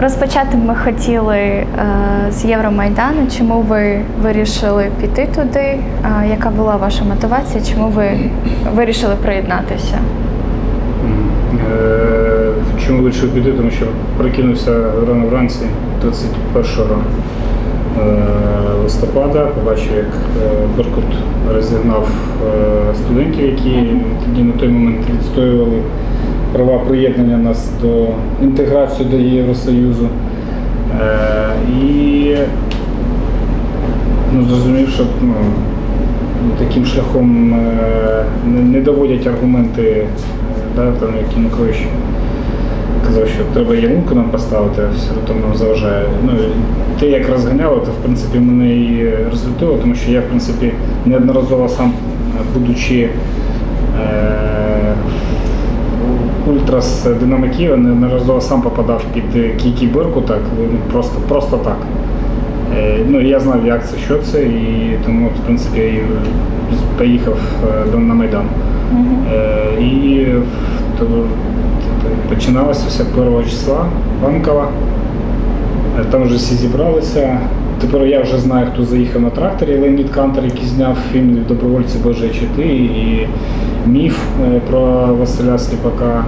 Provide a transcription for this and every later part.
Розпочати ми хотіли з Євромайдану. Чому ви вирішили піти туди? Яка була ваша мотивація? Чому ви вирішили приєднатися? Чому вирішив піти? Тому що прокинувся рано вранці 31 листопада, побачив, як Беркут розігнав студентів, які тоді на той момент відстоювали права приєднання нас до інтеграції до Євросоюзу. І зрозумів, що таким шляхом не доводять аргументи, там, як Янукович казав, що треба ялинку нам поставити, а все одно нам заважає. Те, як розганяло, то в принципі мене і розлютило, тому що я в принципі неодноразово сам, будучи ультрас Динамо Києва, неодноразово сам попадав під кійки Беркута, просто так. Я знав, як це, що це, і тому, в принципі, я поїхав на Майдан. І починалося все 1 числа, Банкова. Там вже всі зібралися. Тепер я вже знаю, хто заїхав на тракторі. Леонід Кантер, який зняв фільм «Добровольці Божої чити», і міф про Василя Сліпака.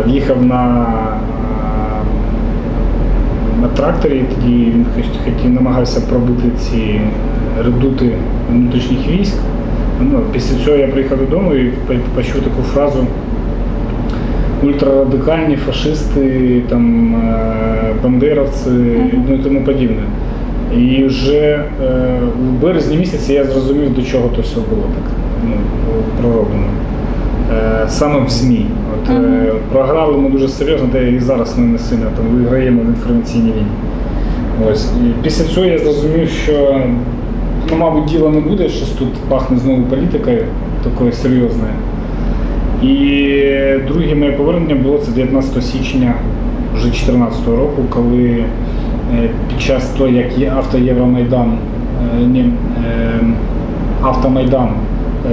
В'їхав на тракторі, тоді він намагався пробити ці редути внутрішніх військ. Після цього я приїхав додому і почув таку фразу: ультрарадикальні фашисти, бандеровці, і тому подібне. І вже в березні місяці я зрозумів, до чого то все було так пророблено. Саме в ЗМІ. Програли ми дуже серйозно, де і зараз ми не сильно виграємо в інформаційній війні. І після цього я зрозумів, що мабуть, діла не буде, щось тут пахне знову політикою, такою серйозною. І друге моє повернення було це 19 січня вже 2014 року, коли під час того, як Автомайдан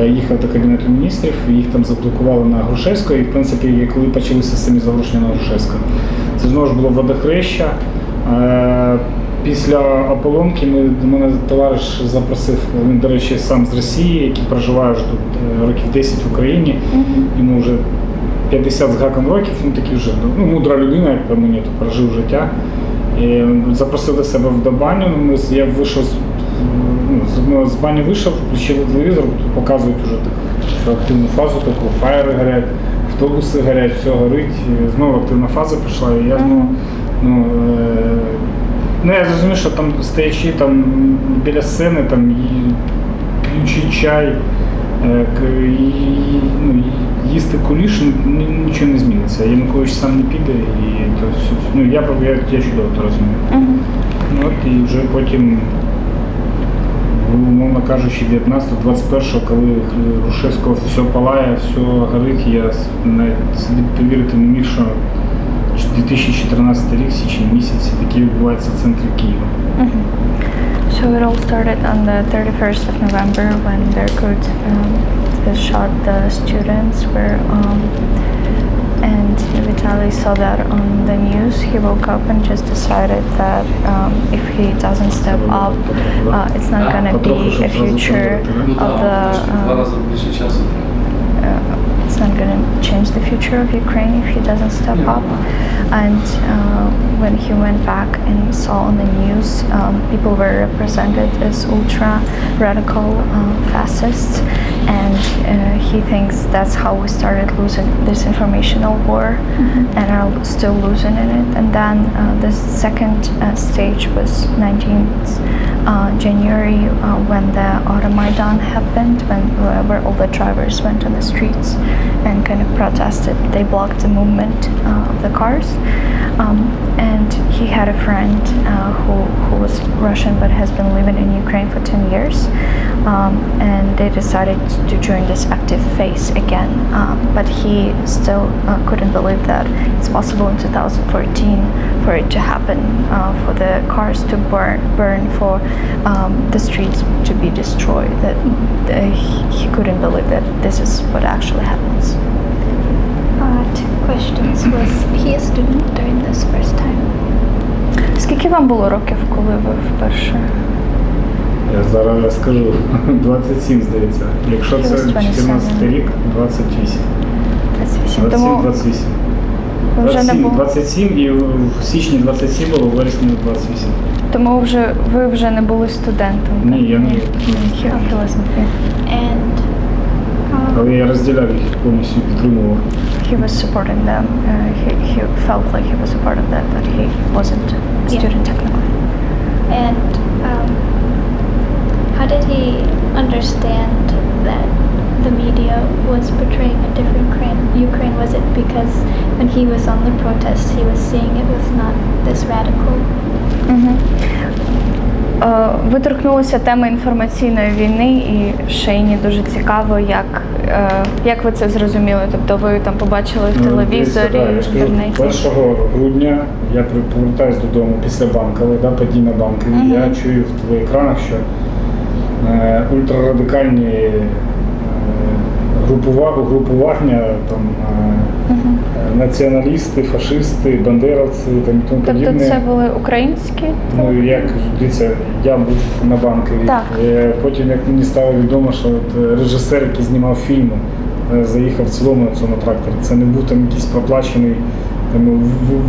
їхав до Кабінету міністрів, їх там заблокували на Грушевського, і в принципі, коли почалися самі заворушення на Грушевського. Це знову ж було водохреща. Після ополонки мене товариш запросив, він, до речі, сам з Росії, який проживає вже тут років 10 в Україні, йому вже 50 з гаком років, такий вже мудра людина, як по мені, прожив життя. І запросив до себе в баню, я вийшов, з бані вийшов, включив телевізор, тут показують вже таку активну фазу, таку, фаєри горять, автобуси горять, все горить, знову активна фаза пішла, і я знову, я зрозумів, що там стоячи біля сцени, п'ючи чай, їсти куліш, нічого не зміниться. Янукович сам не піде, і то все. Я чудово то розумію. І вже потім, умовно кажучи, 19-21, коли Грушевського все палає, все горить, я навіть собі повірити не міг, що 2014 рік, січень місяці, такі відбуваються в центрі Києва. So it all started on the 31st of November when Berkut shot the students, and Vitaly saw that on the news. He woke up and just decided that if he doesn't step up, it's not going to be a future of the it's not going to change the future of Ukraine if he doesn't step up. And when he went back and saw on the news, people were represented as ultra-radical fascists, and he thinks that's how we started losing this informational war, and are still losing in it. And then the second stage was 19th January when the Euromaidan happened, where all the drivers went on the streets and kind of protested. They blocked the movement of the cars. And he had a friend who was Russian but has been living in Ukraine for 10 years. And they decided to join this active phase again. But he still couldn't believe that it's possible in 2014 for it to happen, for the cars to burn, for the streets to be destroyed. That he couldn't believe that this is what actually happens. Two questions. Was he a student during this first time? вам було років, коли ви вперше? Я зараз скажу, 27, здається. Якщо це 14 рік, 28. 28. Тому 28. ви вже не 27 і в січні 27 було, в вересні 28. Тому ви вже не були студентом? Ні, я не був. He wasn't. And Але я розділяв їх, повністю підтримував. He was supporting them. He felt like he was a part of that, but he wasn't a student technically. and how did he understand that the media was portraying a different Ukraine? Was it because when he was on the protests, he was seeing it was not this radical? Ви торкнулися теми інформаційної війни, і Шейні дуже цікаво, як ви це зрозуміли? Тобто ви там побачили в телевізорі, в інтернеті? 1 грудня я повертаюсь додому після Банкової, подій на Банковій. Я чую в екранах, що ультрарадикальні групування, там, націоналісти, фашисти, бандеровці там, і тому подібне. Тобто це були українські? Ну, як, дивіться, я був на Банковій. Так. Потім, як мені стало відомо, що от режисер, який знімав фільм, заїхав в цілому на цьому тракторі. Це не був там якийсь проплачений, там,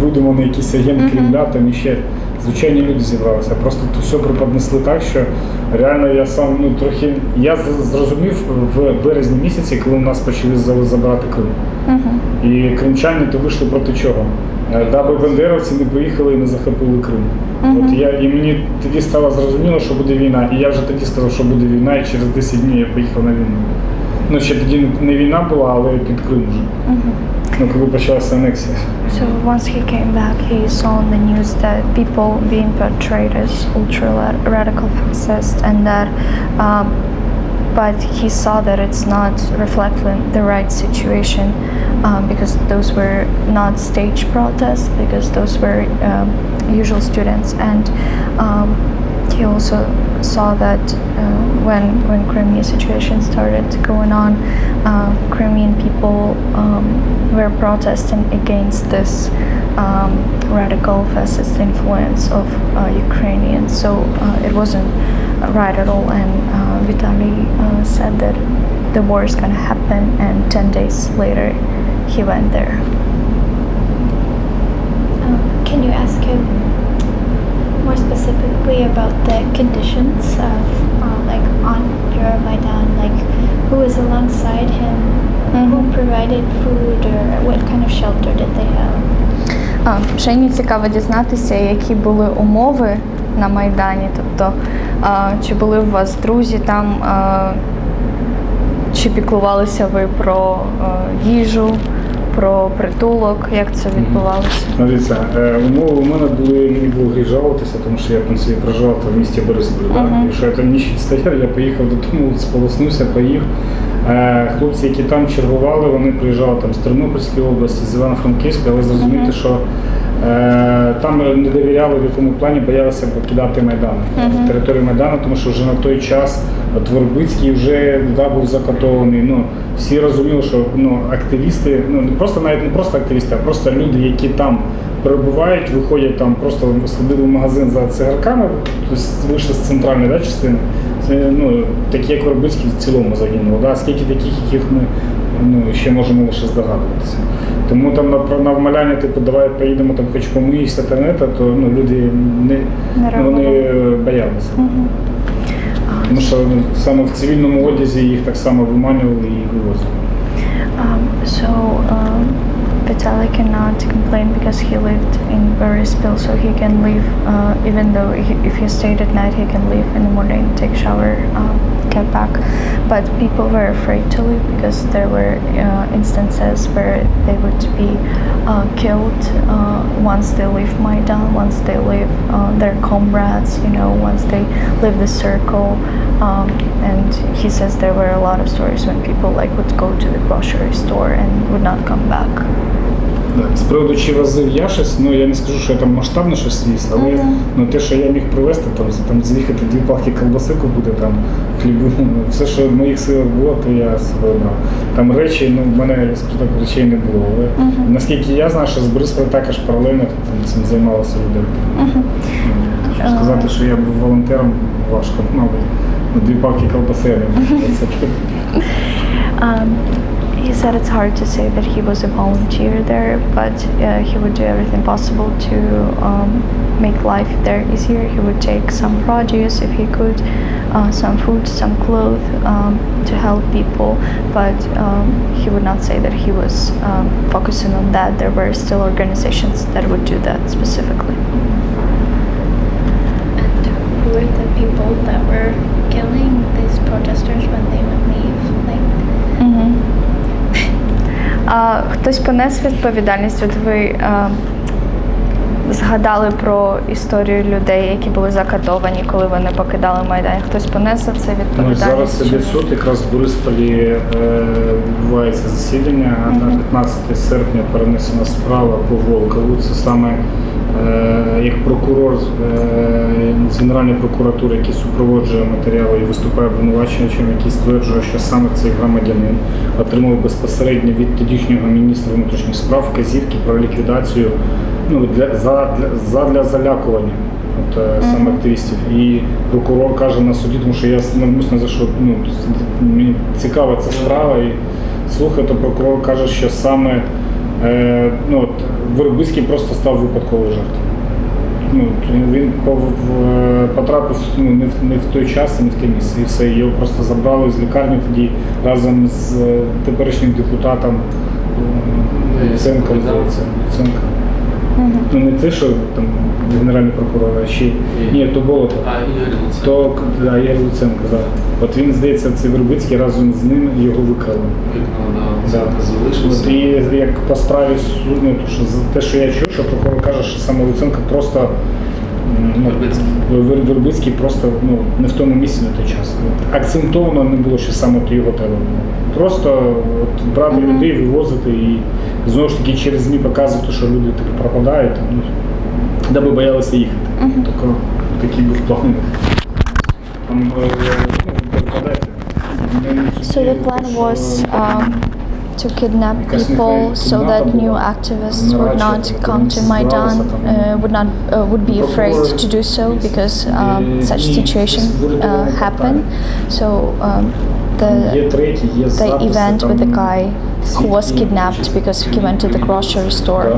видуманий якийсь агент Кремля, там іще звичайні люди зібралися. Просто то все преподнесли так, що реально я сам, трохи, я зрозумів в березні місяці, коли у нас почали забирати Крим. І кримчані то вийшли проти чого? Даби бандеровці не поїхали і не захопили Крим. І мені тоді стало зрозуміло, що буде війна. І я вже тоді сказав, що буде війна, і через 10 днів я поїхав на війну. Ще тоді не війна була, але під Крим вже. Коли почалася анексія. So once he came back, he saw on the news that people being portrayed as ultra-radical fascists, and that, but he saw that it's not reflecting the right situation, because those were not stage protests, because those were usual students, and he also saw that when Crimean situation started going on, Crimean people were protesting against this radical fascist influence of Ukrainians. So it wasn't right at all. And Vitaly said that the war is going to happen, and 10 days later he went there. Can you ask him more specifically about the conditions of like on Euromaidan, like who was alongside him, who provided food, or what kind of shelter did they have? Шейні цікаво дізнатися, які були умови на Майдані, тобто чи були у вас друзі там, чи піклувалися ви про їжу, про притулок, як це відбувалося? Дивіться, умови у мене були, мені було гріх жалуватися, тому що я в принципі проживав в місті Борисполь. Якщо я там ніч відстояв, я поїхав додому, сполоснувся, поїв. Хлопці, які там чергували, вони приїжджали там з Тернопільської області, з Івано-Франківської, але зрозуміти, що там не довіряли, в якому плані боялися покидати Майдан, територію Майдану, тому що вже на той час Вербицький вже був закатований. Всі розуміли, що активісти, навіть не просто активісти, а просто люди, які там перебувають, виходять там, просто сходили в магазин за цигарками, тобто вийшли з центральної частини. Це такі, як Вербицький, в цілому загинуло. Скільки таких, яких ми ще можемо лише здогадуватися. Тому там на вмоляння, давай поїдемо, там хоч помиєшся, то люди вони боялися. Тому що саме в цивільному одязі їх так само виманювали і вивозили. Vitaly cannot complain because he lived in Boryspil, so he can leave, even though if he stayed at night, he can leave in the morning, take shower, get back. But people were afraid to leave because there were instances where they would be killed once they leave Maidan, once they leave their comrades, once they leave the circle. And he says there were a lot of stories when people would go to the grocery store and would not come back. Да. З приводу чи возив я щось, ну я не скажу, що я там масштабно щось віз, але ну, те, що я міг привезти, там з'їхати 2 палки колбаси купити, там хлібу, ну, все, що в моїх силах було, то я з собою брав. Там речі, ну в мене, я скажу так, речей не було. Але наскільки я знаю, що з Борисполя також паралельно там, цим займалося людей. Щоб сказати, що я був волонтером, важко, мабуть. 2 палки колбаси я не можу. He said it's hard to say that he was a volunteer there, but he would do everything possible to make life there easier. He would take some produce if he could, some food, some clothes to help people, but he would not say that he was focusing on that. There were still organizations that would do that specifically. And who were the people that were killing these protesters when they would leave? Like, Хтось понес відповідальність. От ви згадали про історію людей, які були закатовані, коли вони покидали Майдан. Хтось понес за це Ну, відповідальність? зараз іде суд, якраз в Борисполі відбувається засідання, а на 15 серпня перенесена справа по Волкову. Це саме як прокурор з Генеральної прокуратури, який супроводжує матеріали і виступає обвинувачувачем, який стверджує, що саме цей громадянин отримав безпосередньо від тодішнього міністра внутрішніх справ вказівки про ліквідацію для залякування саме активістів. І прокурор каже на суді, тому що я навмисно зайшов, мені цікава ця справа, і слухаю, то прокурор каже, що саме Вербицький просто став випадковою жертвою. Він потрапив не в той час і не в те місце. І все, його просто забрали з лікарні тоді разом з теперішнім депутатом Луценком, здається. Ну не те, що там генеральний прокурор, а ще ні, то Болотов. Ігор Луценко, так. От він, здається, цей Вербицький разом з ним його викрали. От, і як по справі суду, те, що я чув, що прокурор каже, що саме Луценко просто Вербицький просто не в тому місці на той час. Акцентовано не було, що саме то його треба було. Просто брати людей, вивозити і знову ж таки через ЗМІ показувати, що люди пропадають, даби боялися їхати. Такий був план. So the plan was to kidnap people so that new activists would not come to Maidan, would be afraid to do so because such situation happened. So the event with the guy who was kidnapped because he went to the grocery store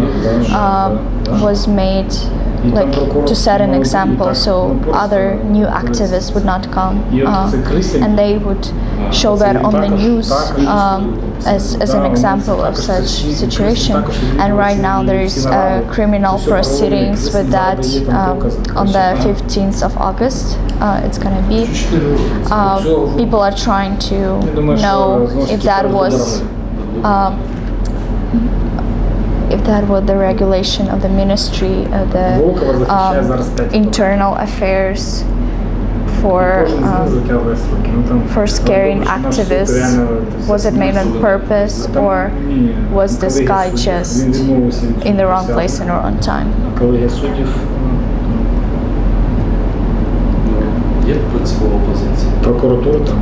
was made like to set an example so other new activists would not come and they would show that on the news as an example of such situation. And right now there is criminal proceedings with that on the 15th of August. It's gonna be people are trying to know if that was the regulation of the Ministry of the Internal Affairs for scaring activists. Was it made on purpose or was this guy just in the wrong place and the wrong time? Колегія суддів. Є принципова позиція. Прокуратура там.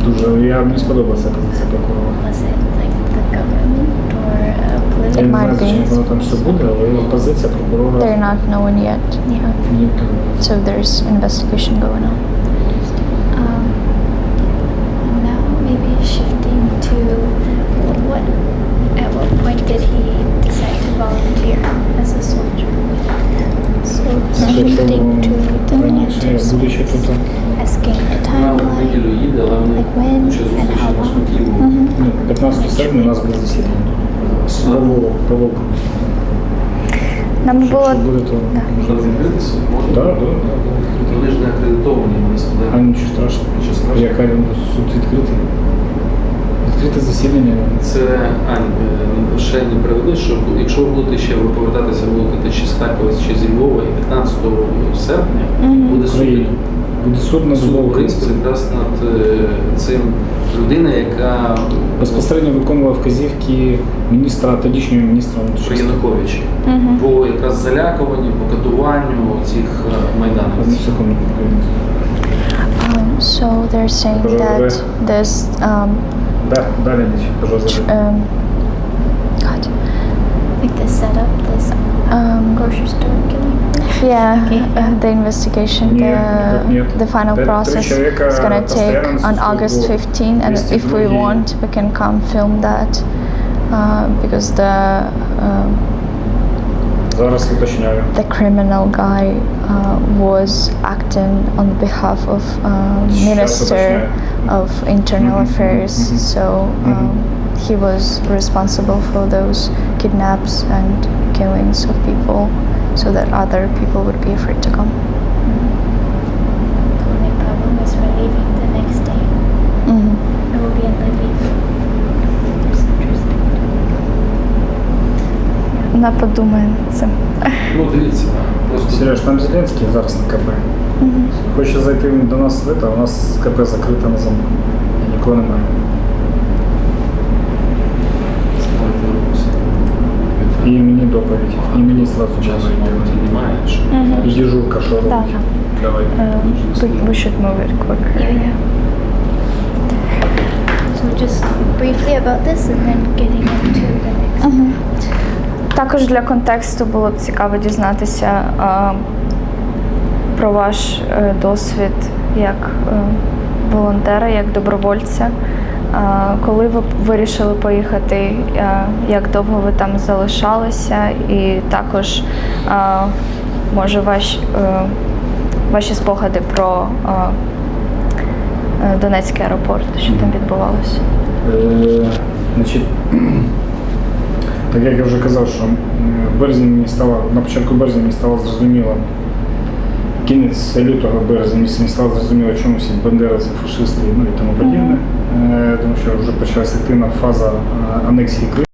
Дуже, мені сподобалася позиція прокурора. was it like the government or a Я political? не знаю, звичайно, воно там все буде, але позиція прокурора. They're not known yet. So there's investigation going on. Now maybe shifting to at what point did he decide to volunteer as a soldier? So shifting to the answers, Будучи тут, asking the Вона в неділю timeline, їде, але вони like when ще and зустрічі how на long. Києву. 15 серпня у нас буде засідання. По Волкову. Нам було Якщо буде, то Можна закритися? Можна? Так. Вони ж не акредитовані, вони студенти. А нічого страшного. Нічого страшного. Яка суд відкритий? Відкрите засідання. Це Ань, ще не приведу, що якщо ви будете ще ви повертатися, будете чи з Харкова, чи зі Львова, і 15 серпня буде суд. Україні. Буде суд над Суд Львовом. український якраз над цим людина, яка Безпосередньо виконувала вказівки тодішнього міністра про внутрішніх справ. Mm-hmm. Януковича, по якраз залякуванню, по катуванню цих Одну майдановців. секунду. So they're saying that this Да, далі нічого, пожалуйста. God. Like the setup, this grocery store killing. Yeah, Okay. the investigation, Нет. the final Три process человека is gonna take постоянно on службу August 15, and вести if we другие. want, we can come film that because Зараз уточняю. the criminal guy was acting on behalf of Minister of Internal Affairs, so he was responsible for those kidnaps and killings of people, so that other people would be afraid to come. The only problem is we're leaving the next day. It will be in Lviv. It's interesting. Вона подумає над цим. Ну, дивіться, просто Сереж, там Зеленський зараз на КП. Хоче зайти він до нас в це, а у нас КП закрите на замок. І нікого немає. І мені доповідь, і мені зразу часу, доповідь. мабуть, немає. що І дежурка, що робить. Да. Давай. We should move it quicker. Yeah. So just briefly about this and then getting into the next. Також для контексту було б цікаво дізнатися про ваш досвід як волонтера, як добровольця. Коли ви вирішили поїхати, як довго ви там залишалися, і також може ваші спогади про Донецький аеропорт, що там відбувалося. Значить, так як я вже казав, що на початку березня мені стало зрозуміло, кінець лютого березня мені стало зрозуміло, чому всі бандери це фашисти, ну і тому подібне, тому що вже почалася активна фаза анексії Криму.